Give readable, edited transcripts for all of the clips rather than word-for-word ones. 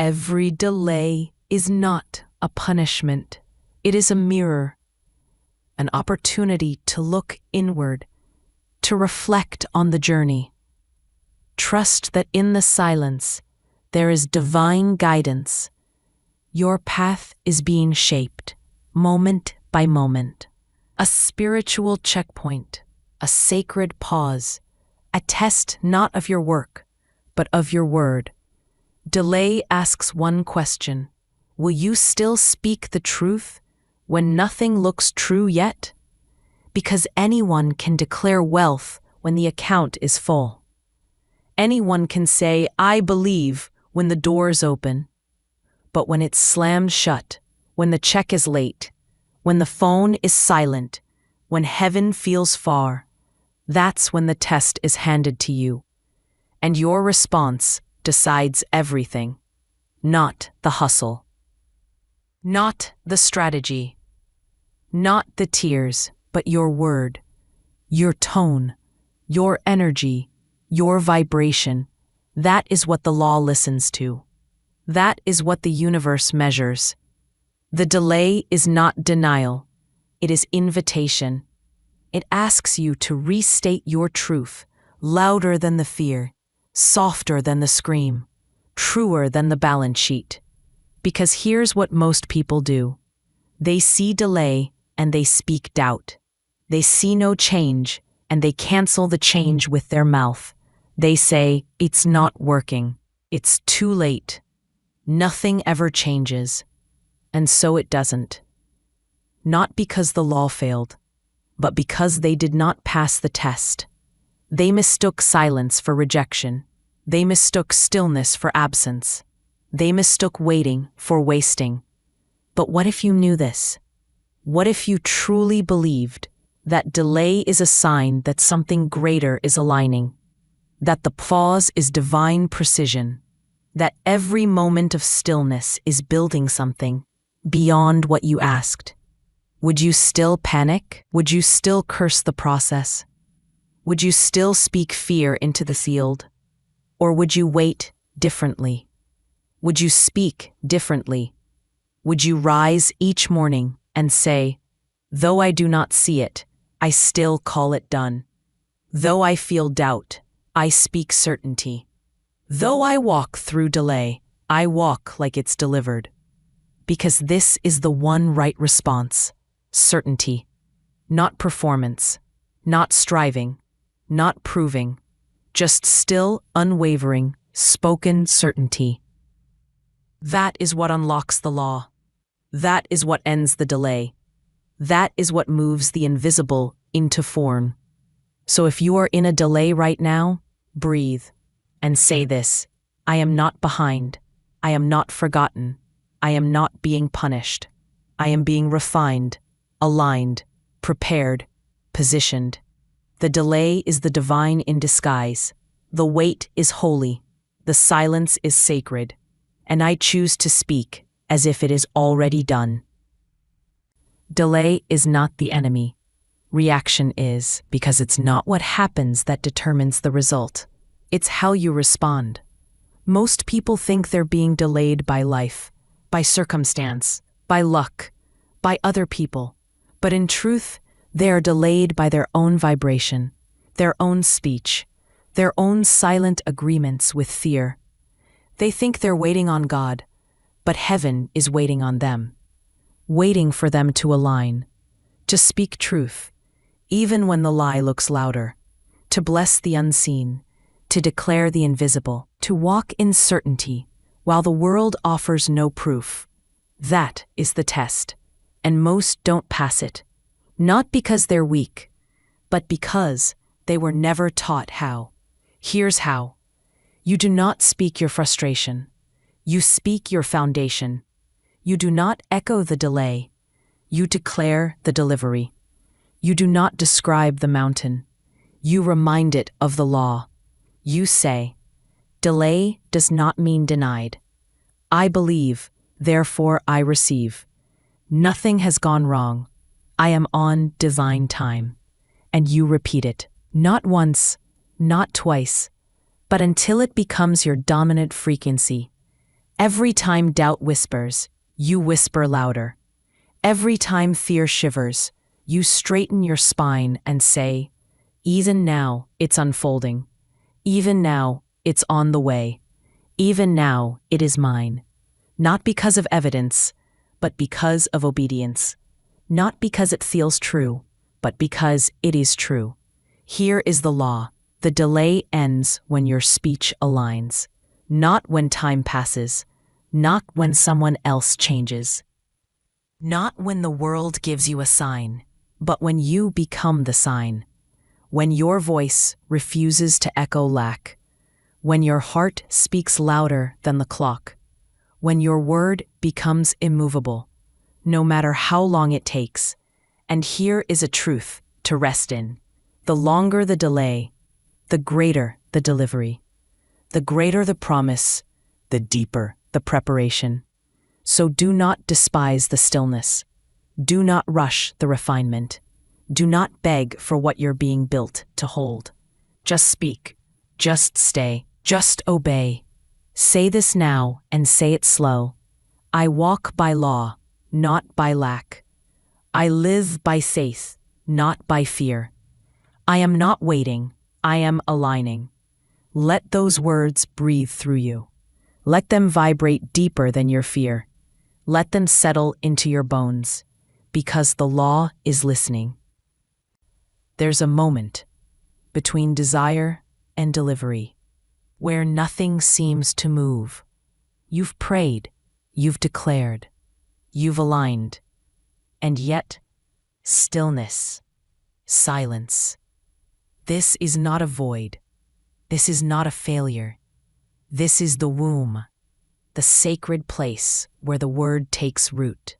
Every delay is not a punishment. It is a mirror, an opportunity to look inward, to reflect on the journey. Trust that in the silence, there is divine guidance. Your path is being shaped, moment by moment. A spiritual checkpoint, a sacred pause, a test not of your work, but of your word. Delay asks one question: will you still speak the truth when nothing looks true yet? Because anyone can declare wealth when the account is full. Anyone can say, "I believe," when the doors open. But when it's slammed shut, when the check is late, when the phone is silent, when heaven feels far, that's when the test is handed to you. And your response decides everything. Not the hustle. Not the strategy. Not the tears, but your word, your tone, your energy, your vibration. That is what the law listens to. That is what the universe measures. The delay is not denial. It is invitation. It asks you to restate your truth, louder than the fear, softer than the scream, truer than the balance sheet. Because here's what most people do. They see delay and they speak doubt. They see no change and they cancel the change with their mouth. They say, "It's not working. It's too late. Nothing ever changes." And so it doesn't. Not because the law failed, but because they did not pass the test. They mistook silence for rejection. They mistook stillness for absence. They mistook waiting for wasting. But what if you knew this? What if you truly believed that delay is a sign that something greater is aligning? That the pause is divine precision? That every moment of stillness is building something beyond what you asked? Would you still panic? Would you still curse the process? Would you still speak fear into the field? Or would you wait differently? Would you speak differently? Would you rise each morning and say, "Though I do not see it, I still call it done. Though I feel doubt, I speak certainty. Though I walk through delay, I walk like it's delivered." Because this is the one right response. Certainty. Not performance. Not striving. Not proving. Just still, unwavering, spoken certainty. That is what unlocks the law. That is what ends the delay. That is what moves the invisible into form. So if you are in a delay right now, breathe and say this: I am not behind. I am not forgotten. I am not being punished. I am being refined, aligned, prepared, positioned. The delay is the divine in disguise. The wait is holy. The silence is sacred. And I choose to speak as if it is already done. Delay is not the enemy. Reaction is, because it's not what happens that determines the result. It's how you respond. Most people think they're being delayed by life, by circumstance, by luck, by other people. But in truth, they are delayed by their own vibration, their own speech, their own silent agreements with fear. They think they're waiting on God, but heaven is waiting on them, waiting for them to align, to speak truth, even when the lie looks louder, to bless the unseen, to declare the invisible, to walk in certainty while the world offers no proof. That is the test, and most don't pass it, not because they're weak, but because they were never taught how. Here's how. You do not speak your frustration. You speak your foundation. You do not echo the delay. You declare the delivery. You do not describe the mountain. You remind it of the law. You say, delay does not mean denied. I believe, therefore I receive. Nothing has gone wrong. I am on divine time. And you repeat it, not once, not twice, but until it becomes your dominant frequency. Every time doubt whispers, you whisper louder. Every time fear shivers, you straighten your spine and say, even now, it's unfolding. Even now, it's on the way. Even now, it is mine. Not because of evidence, but because of obedience. Not because it feels true, but because it is true. Here is the law. The delay ends when your speech aligns. Not when time passes. Not when someone else changes. Not when the world gives you a sign, but when you become the sign. When your voice refuses to echo lack. When your heart speaks louder than the clock. When your word becomes immovable, no matter how long it takes. And here is a truth to rest in. The longer the delay, the greater the delivery. The greater the promise, the deeper the preparation. So do not despise the stillness. Do not rush the refinement. Do not beg for what you're being built to hold. Just speak. Just stay. Just obey. Say this now and say it slow. I walk by law, not by lack. I live by faith, not by fear. I am not waiting, I am aligning. Let those words breathe through you. Let them vibrate deeper than your fear. Let them settle into your bones, because the law is listening. There's a moment between desire and delivery where nothing seems to move. You've prayed, you've declared, you've aligned, and yet, stillness, silence. This is not a void. This is not a failure. This is the womb, the sacred place where the word takes root,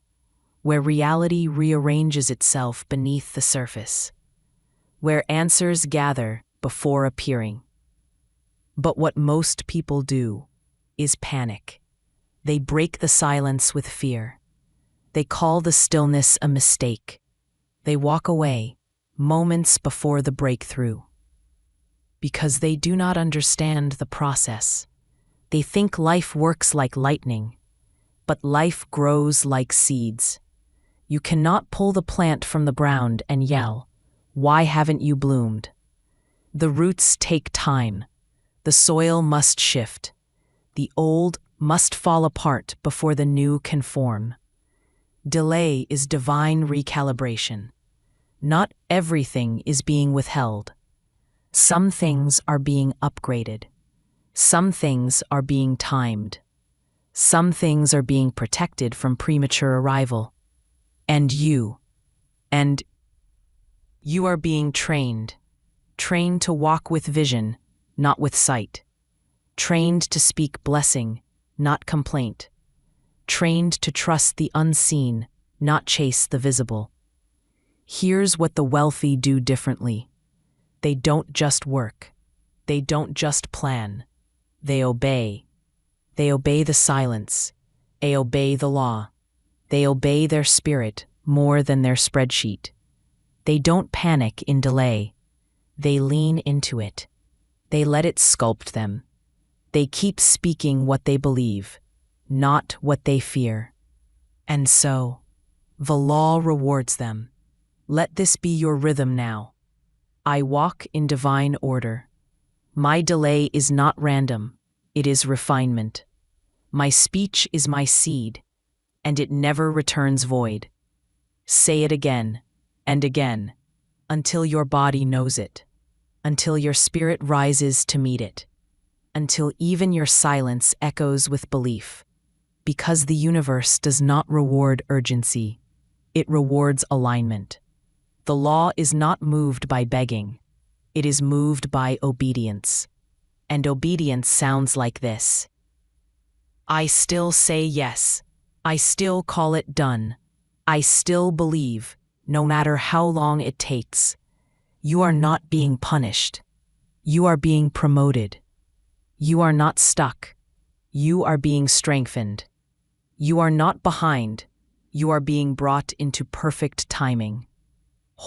where reality rearranges itself beneath the surface, where answers gather before appearing. But what most people do is panic. They break the silence with fear. They call the stillness a mistake. They walk away moments before the breakthrough. Because they do not understand the process. They think life works like lightning, but life grows like seeds. You cannot pull the plant from the ground and yell, "Why haven't you bloomed?" The roots take time. The soil must shift. The old must fall apart before the new can form. Delay is divine recalibration. Not everything is being withheld. Some things are being upgraded. Some things are being timed. Some things are being protected from premature arrival. And you are being trained to walk with vision, not with sight. Trained to speak blessing, not complaint. Trained to trust the unseen, not chase the visible. Here's what the wealthy do differently. They don't just work. They don't just plan. They obey. They obey the silence. They obey the law. They obey their spirit more than their spreadsheet. They don't panic in delay. They lean into it. They let it sculpt them. They keep speaking what they believe, not what they fear. And so, the law rewards them. Let this be your rhythm now. I walk in divine order. My delay is not random, it is refinement. My speech is my seed, and it never returns void. Say it again and again, until your body knows it, until your spirit rises to meet it, until even your silence echoes with belief. Because the universe does not reward urgency, it rewards alignment. The law is not moved by begging, it is moved by obedience. And obedience sounds like this. I still say yes. I still call it done. I still believe, no matter how long it takes. You are not being punished. You are being promoted. You are not stuck. You are being strengthened. You are not behind. You are being brought into perfect timing.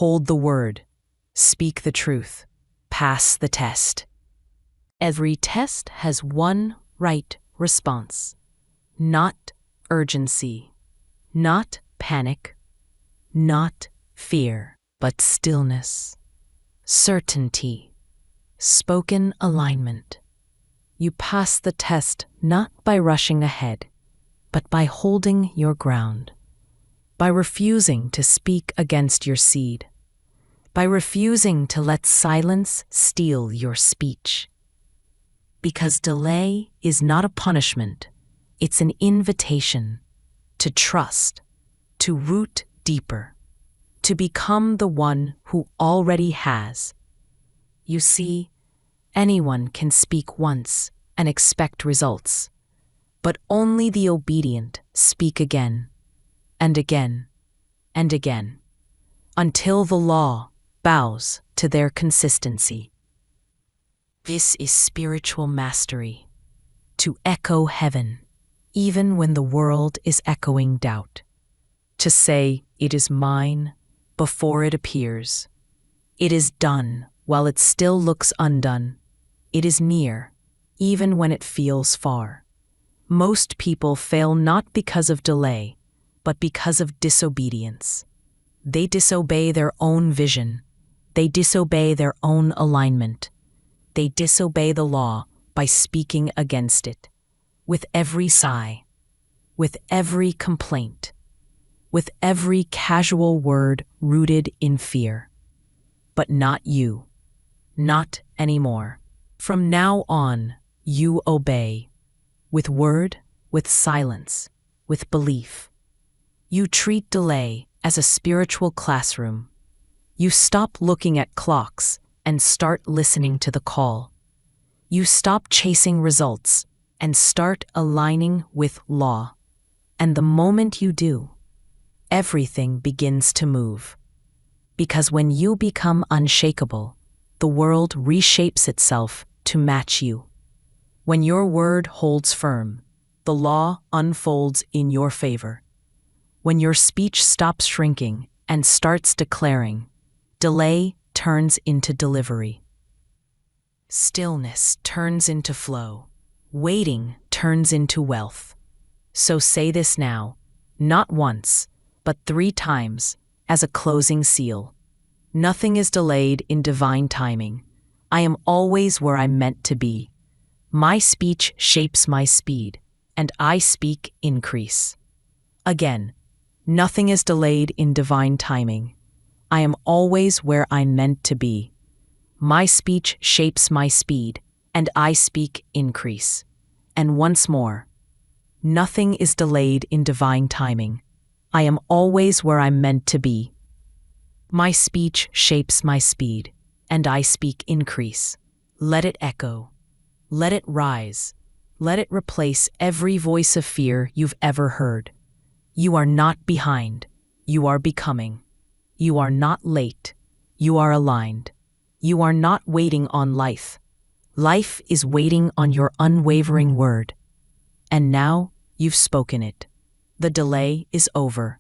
Hold the word. Speak the truth. Pass the test. Every test has one right response. Not urgency, not panic, not fear, but stillness, certainty, spoken alignment. You pass the test not by rushing ahead, but by holding your ground, by refusing to speak against your seed, by refusing to let silence steal your speech. Because delay is not a punishment, it's an invitation to trust, to root deeper, to become the one who already has. You see, anyone can speak once and expect results, but only the obedient speak again and again and again, until the law bows to their consistency. This is spiritual mastery, to echo heaven, even when the world is echoing doubt, to say, "It is mine," before it appears. It is done while it still looks undone. It is near, even when it feels far. Most people fail not because of delay, but because of disobedience. They disobey their own vision. They disobey their own alignment. They disobey the law by speaking against it, with every sigh, with every complaint, with every casual word rooted in fear. But not you, not anymore. From now on, you obey, with word, with silence, with belief. You treat delay as a spiritual classroom. You stop looking at clocks and start listening to the call. You stop chasing results and start aligning with law. And the moment you do, everything begins to move. Because when you become unshakable, the world reshapes itself to match you. When your word holds firm, the law unfolds in your favor. When your speech stops shrinking and starts declaring, delay turns into delivery. Stillness turns into flow. Waiting turns into wealth. So say this now, not once, but 3 times, as a closing seal. Nothing is delayed in divine timing. I am always where I'm meant to be. My speech shapes my speed, and I speak increase. Again, nothing is delayed in divine timing. I am always where I'm meant to be. My speech shapes my speed, and I speak increase. And once more, nothing is delayed in divine timing. I am always where I'm meant to be. My speech shapes my speed, and I speak increase. Let it echo. Let it rise. Let it replace every voice of fear you've ever heard. You are not behind. You are becoming. You are not late. You are aligned. You are not waiting on life. Life is waiting on your unwavering word. And now you've spoken it. The delay is over.